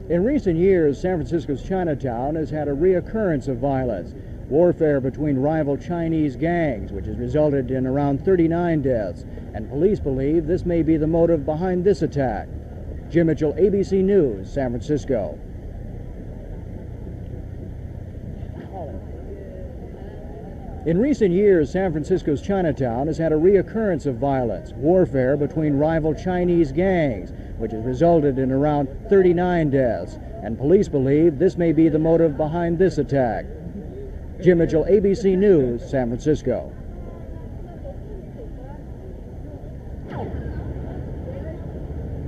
In recent years, San Francisco's Chinatown has had a reoccurrence of violence. Warfare between rival Chinese gangs, which has resulted in around 39 deaths, and police believe this may be the motive behind this attack. Jim Mitchell, ABC News, San Francisco. In recent years, San Francisco's Chinatown has had a reoccurrence of violence, warfare between rival Chinese gangs, which has resulted in around 39 deaths, and police believe this may be the motive behind this attack. Jim Mitchell, ABC News, San Francisco.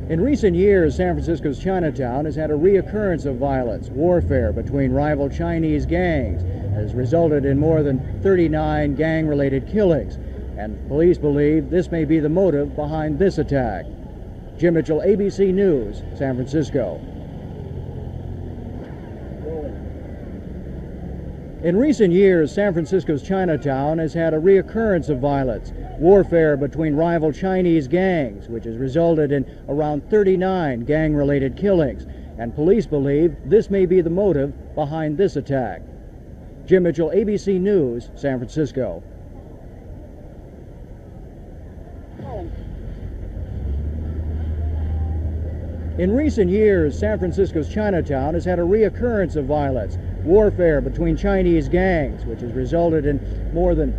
In recent years, San Francisco's Chinatown has had a reoccurrence of violence, warfare between rival Chinese gangs, has resulted in more than 39 gang-related killings, and police believe this may be the motive behind this attack. Jim Mitchell, ABC News, San Francisco. In recent years, San Francisco's Chinatown has had a reoccurrence of violence, warfare between rival Chinese gangs, which has resulted in around 39 gang-related killings, and police believe this may be the motive behind this attack. Jim Mitchell, ABC News, San Francisco. In recent years, San Francisco's Chinatown has had a reoccurrence of violence, warfare between Chinese gangs, which has resulted in more than...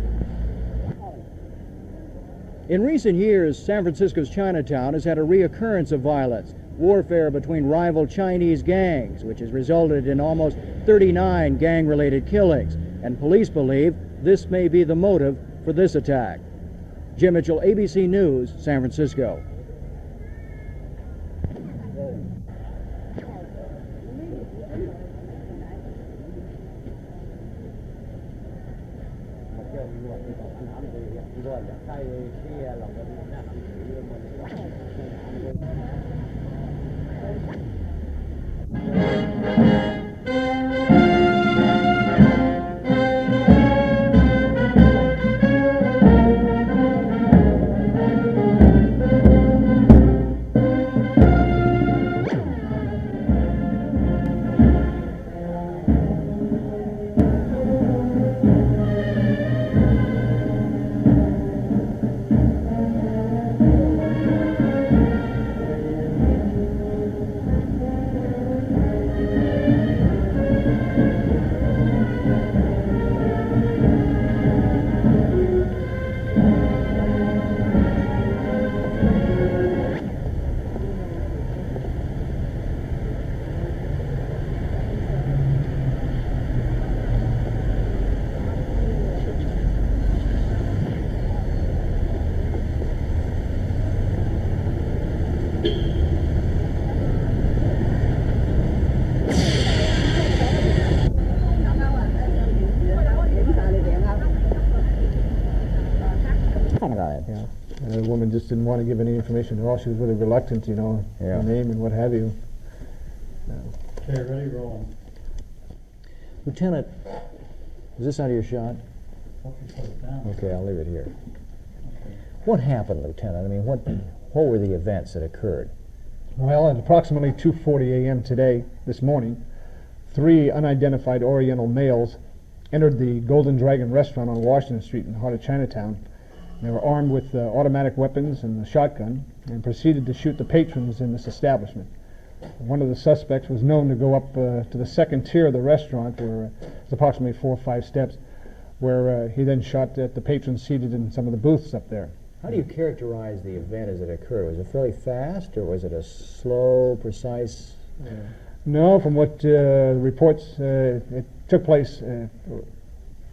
In recent years, San Francisco's Chinatown has had a reoccurrence of violence, warfare between rival Chinese gangs, which has resulted in almost 39 gang-related killings, and police believe this may be the motive for this attack. Jim Mitchell, ABC News, San Francisco. The woman just didn't want to give any information at all. She was really reluctant, her name and what have you. Okay, ready, rolling. Lieutenant, is this out of your shot? Hope you put it down. Okay, I'll leave it here. Okay. What happened, Lieutenant? I mean, what were the events that occurred? Well, at approximately 2:40 a.m. this morning, 3 unidentified Oriental males entered the Golden Dragon restaurant on Washington Street in the heart of Chinatown. They were armed with automatic weapons and a shotgun and proceeded to shoot the patrons in this establishment. One of the suspects was known to go up to the second tier of the restaurant, where it's approximately 4 or 5 steps, where he then shot at the patrons seated in some of the booths up there. How do you characterize the event as it occurred? Was it fairly fast, or was it a slow, precise... No, from what reports, it took place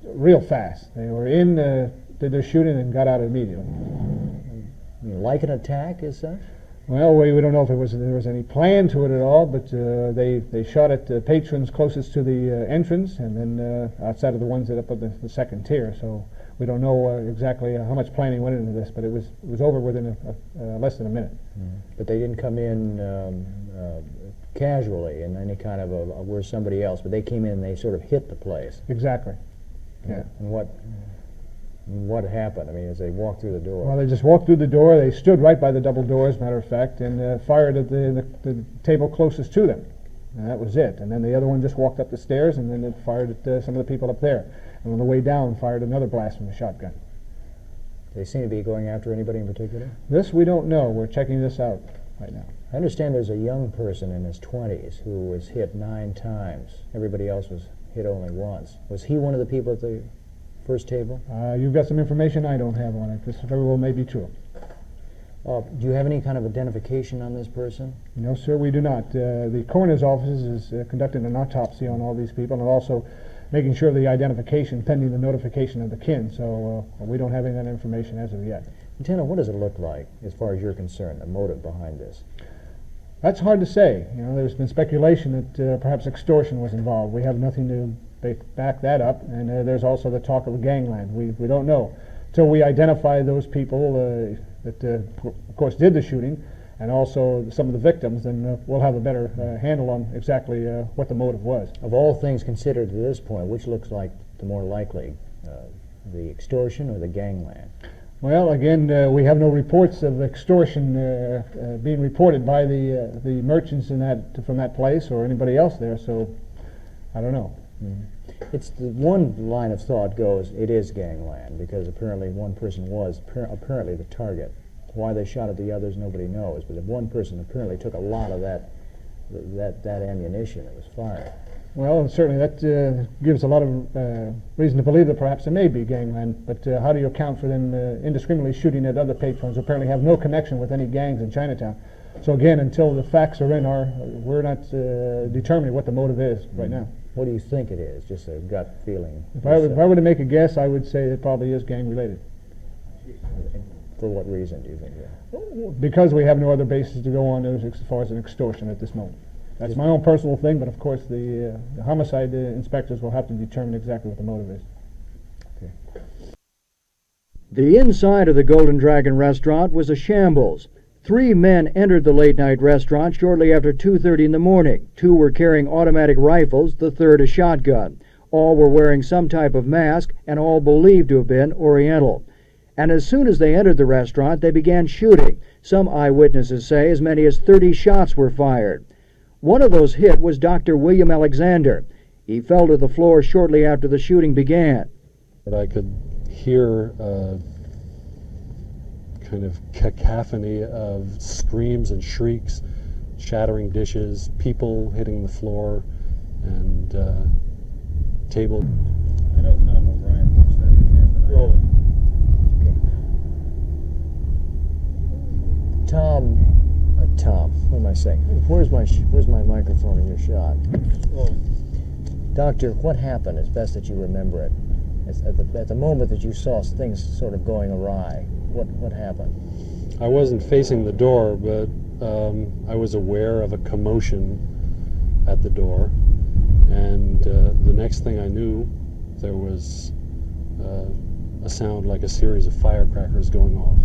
real fast. They were in, did their shooting, and got out immediately. Like an attack as such? Well, we don't know if there was any plan to it at all, but they shot at the patrons closest to the entrance, and then outside of the ones that up at the second tier. So we don't know exactly how much planning went into this, but it was over within less than a minute. But they didn't come in casually in any kind of we're somebody else, but they came in and they sort of hit the place. Exactly. Yeah. And what happened? I mean, as they walked through the door? Well, they just walked through the door. They stood right by the double doors, matter of fact, and fired at the table closest to them. And that was it. And then the other one just walked up the stairs, and then it fired at some of the people up there. And on the way down, fired another blast from the shotgun. They seem to be going after anybody in particular? This we don't know. We're checking this out right now. I understand there's a young person in his 20s who was hit 9 times. Everybody else was hit only once. Was he one of the people at the first table? You've got some information I don't have on it. This very well may be true. Do you have any kind of identification on this person? No, sir, we do not. The coroner's office is conducting an autopsy on all these people and also making sure the identification pending the notification of the kin. So we don't have any of that information as of yet. Lieutenant, what does it look like, as far as you're concerned, the motive behind this? That's hard to say. You know, there's been speculation that perhaps extortion was involved. We have nothing to back that up, and there's also the talk of a gangland. We don't know until we identify those people that, of course, did the shooting, and also some of the victims. Then we'll have a better handle on exactly what the motive was. Of all things considered to this point, which looks like the more likely, the extortion or the gangland? Well, again, we have no reports of extortion being reported by the merchants from that place or anybody else there, so I don't know. It's the one line of thought goes, it is gangland, because apparently one person was apparently the target. Why they shot at the others, nobody knows, but one person apparently took a lot of that ammunition that was fired. Well, certainly that gives a lot of reason to believe that perhaps it may be gangland, but how do you account for them indiscriminately shooting at other patrons who apparently have no connection with any gangs in Chinatown? So again, until the facts are in we're not determining what the motive is right now. What do you think it is? Just a gut feeling? If I were to make a guess, I would say it probably is gang-related. For what reason do you think that? Because we have no other basis to go on as far as an extortion at this moment. That's my own personal thing, but of course the homicide inspectors will have to determine exactly what the motive is. Okay. The inside of the Golden Dragon restaurant was a shambles. 3 men entered the late-night restaurant shortly after 2:30 in the morning. 2 were carrying automatic rifles, the third a shotgun. All were wearing some type of mask, and all believed to have been Oriental. And as soon as they entered the restaurant, they began shooting. Some eyewitnesses say as many as 30 shots were fired. One of those hit was Dr. William Alexander. He fell to the floor shortly after the shooting began. But I could hear kind of cacophony of screams and shrieks, shattering dishes, people hitting the floor, and table. I know Tom O'Brien puts that in there, but I don't. Tom, what am I saying? Where's my microphone in your shot? Doctor, what happened, as best that you remember it? At the moment that you saw things sort of going awry, what happened? I wasn't facing the door, but I was aware of a commotion at the door, and the next thing I knew, there was a sound like a series of firecrackers going off.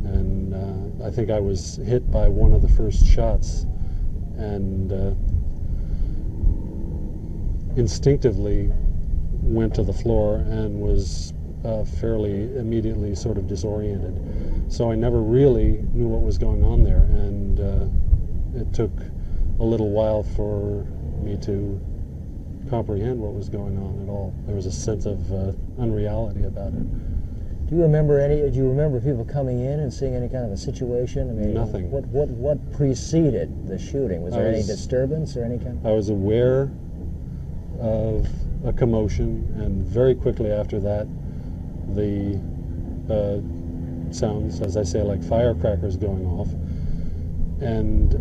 And I think I was hit by one of the first shots, and instinctively went to the floor and was fairly immediately sort of disoriented. So I never really knew what was going on there, and it took a little while for me to comprehend what was going on at all. There was a sense of unreality about it. Do you remember people coming in and seeing any kind of a situation? I mean, nothing. What preceded the shooting? Was there any disturbance or any kind? I was aware of a commotion, and very quickly after that, the sounds, as I say, like firecrackers going off, and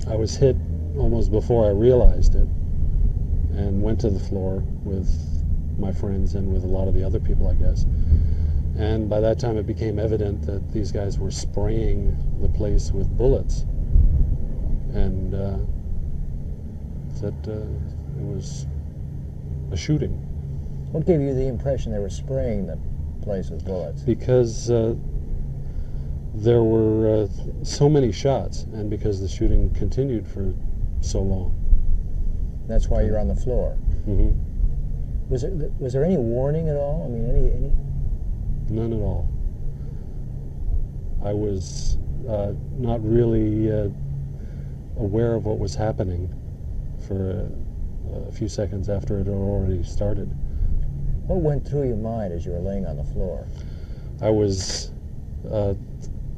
I was hit almost before I realized it, and went to the floor with my friends and with a lot of the other people, I guess. And by that time it became evident that these guys were spraying the place with bullets, and that it was a shooting. What gave you the impression they were spraying the place with bullets? Because there were so many shots, and because the shooting continued for so long. That's why you're on the floor. Mm-hmm. Was there any warning at all? I mean, any? None at all. I was not really aware of what was happening for a few seconds after it had already started. What went through your mind as you were laying on the floor? I was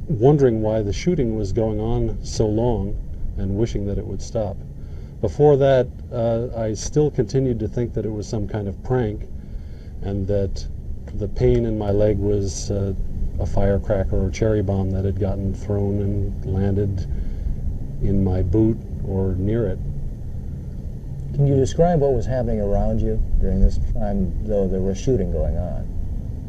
wondering why the shooting was going on so long and wishing that it would stop. Before that, I still continued to think that it was some kind of prank and that the pain in my leg was a firecracker or cherry bomb that had gotten thrown and landed in my boot or near it. Can you describe what was happening around you during this time, though there was shooting going on?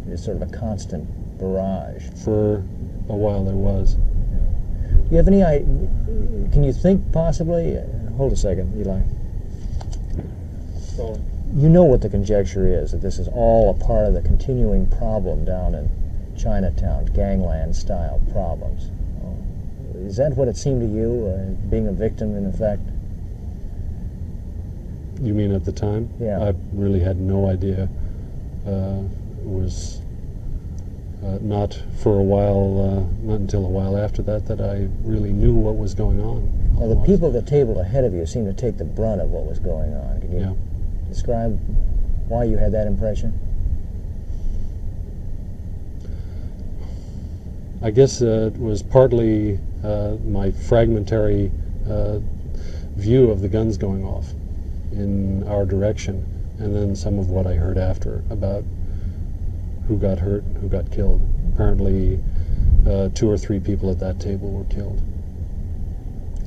It's sort of a constant barrage. For a while there was. Do you have any idea? Can you think possibly? Hold a second, Eli. So, You know what the conjecture is, that this is all a part of the continuing problem down in Chinatown, gangland style problems. Is that what it seemed to you, being a victim in effect? You mean at the time? Yeah. I really had no idea. It was not for a while, not until a while after that, that I really knew what was going on. Well, the people at the table ahead of you seemed to take the brunt of what was going on. Can you Yeah. describe why you had that impression? I guess it was partly my fragmentary view of the guns going off in our direction, and then some of what I heard after about who got hurt and who got killed. Apparently 2 or 3 people at that table were killed.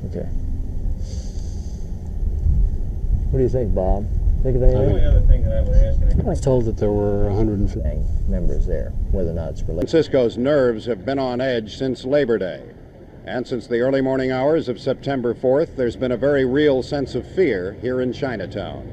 Okay. What do you think, Bob? Think of the anything? only other thing that I would ask, and I was told that there were 150. Gang members there, whether or not it's related. Francisco's nerves have been on edge since Labor Day. And since the early morning hours of September 4th, there's been a very real sense of fear here in Chinatown.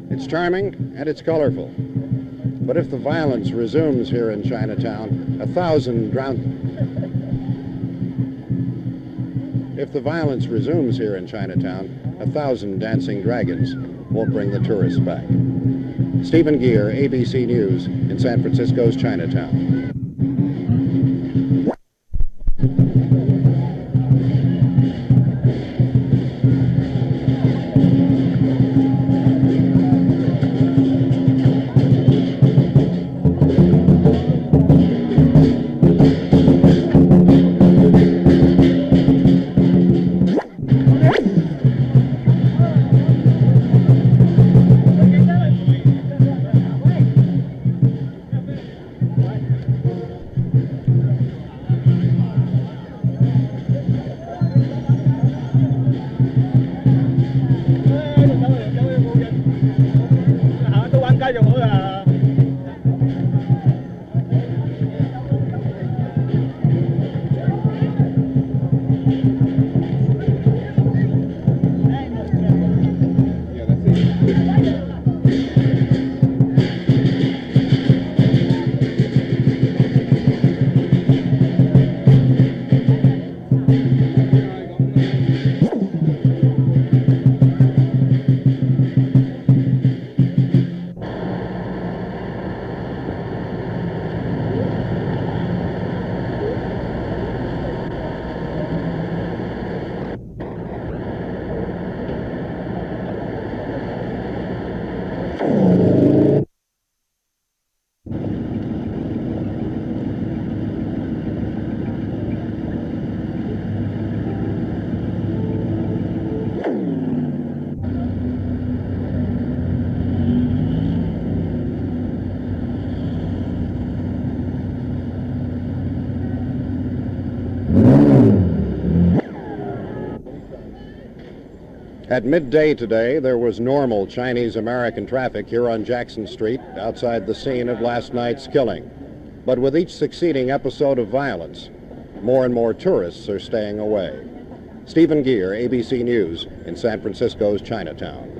It's charming and it's colorful. But if the violence resumes here in Chinatown, If the violence resumes here in Chinatown, 1,000 dancing dragons won't bring the tourists back. Stephen Gear, ABC News, in San Francisco's Chinatown. At midday today, there was normal Chinese-American traffic here on Jackson Street outside the scene of last night's killing. But with each succeeding episode of violence, more and more tourists are staying away. Stephen Gear, ABC News, in San Francisco's Chinatown.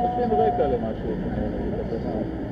עושים רקע למשהו,